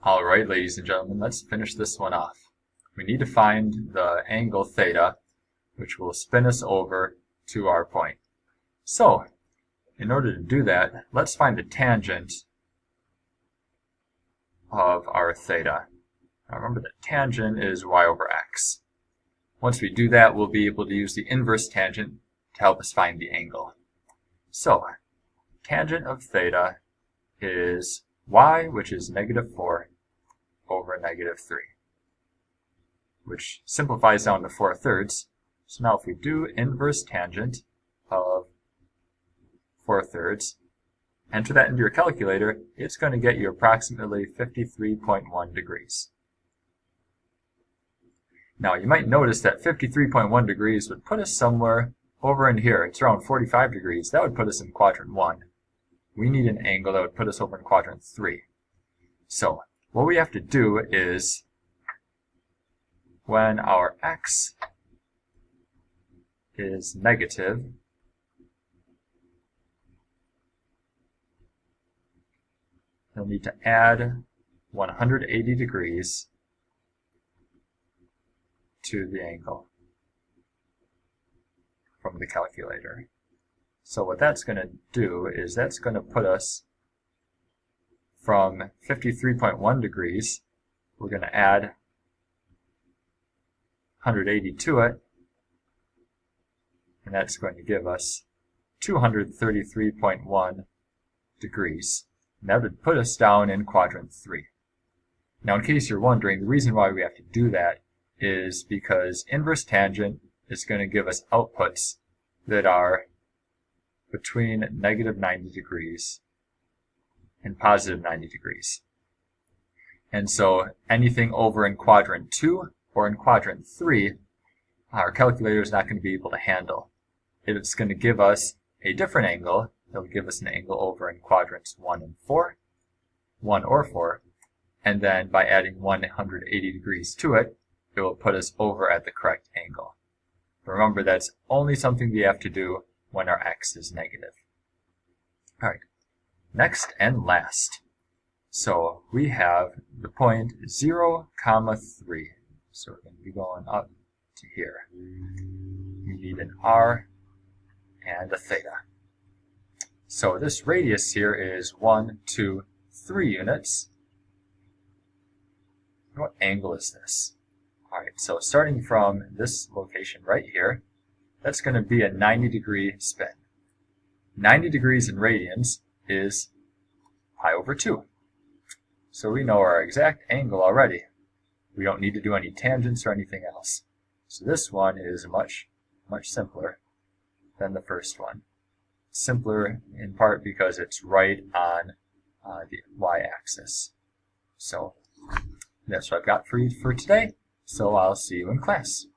Alright, ladies and gentlemen, let's finish this one off. We need to find the angle theta, which will spin us over to our point. So, in order to do that, let's find the tangent of our theta. Now remember that tangent is y over x. Once we do that, we'll be able to use the inverse tangent to help us find the angle. So, tangent of theta is y, which is -4, over -3, which simplifies down to 4/3. So now if we do inverse tangent of 4/3, enter that into your calculator, it's going to get you approximately 53.1 degrees. Now you might notice that 53.1 degrees would put us somewhere over in here. It's around 45 degrees. That would put us in quadrant 1. We need an angle that would put us over in quadrant 3. So what we have to do is, when our x is negative, you'll need to add 180 degrees to the angle from the calculator. So what that's going to do is that's going to put us from 53.1 degrees, we're going to add 180 to it, and that's going to give us 233.1 degrees. And that would put us down in quadrant 3. Now in case you're wondering, the reason why we have to do that is because inverse tangent is going to give us outputs that are between -90 degrees and +90 degrees. And so anything over in quadrant 2 or in quadrant 3, our calculator is not going to be able to handle. It's going to give us a different angle. It'll give us an angle over in quadrants 1 and 4, 1 or 4, and then by adding 180 degrees to it, it will put us over at the correct angle. Remember, that's only something we have to do when our x is negative. Alright, next and last. So we have the point 0, 3. So we're going to be going up to here. We need an r and a theta. So this radius here is 1, 2, 3 units. What angle is this? Alright, so starting from this location right here, that's going to be a 90-degree spin. 90 degrees in radians is pi over 2. So we know our exact angle already. We don't need to do any tangents or anything else. So this one is much simpler than the first one. Simpler in part because it's right on the y-axis. So that's what I've got for you for today. So I'll see you in class.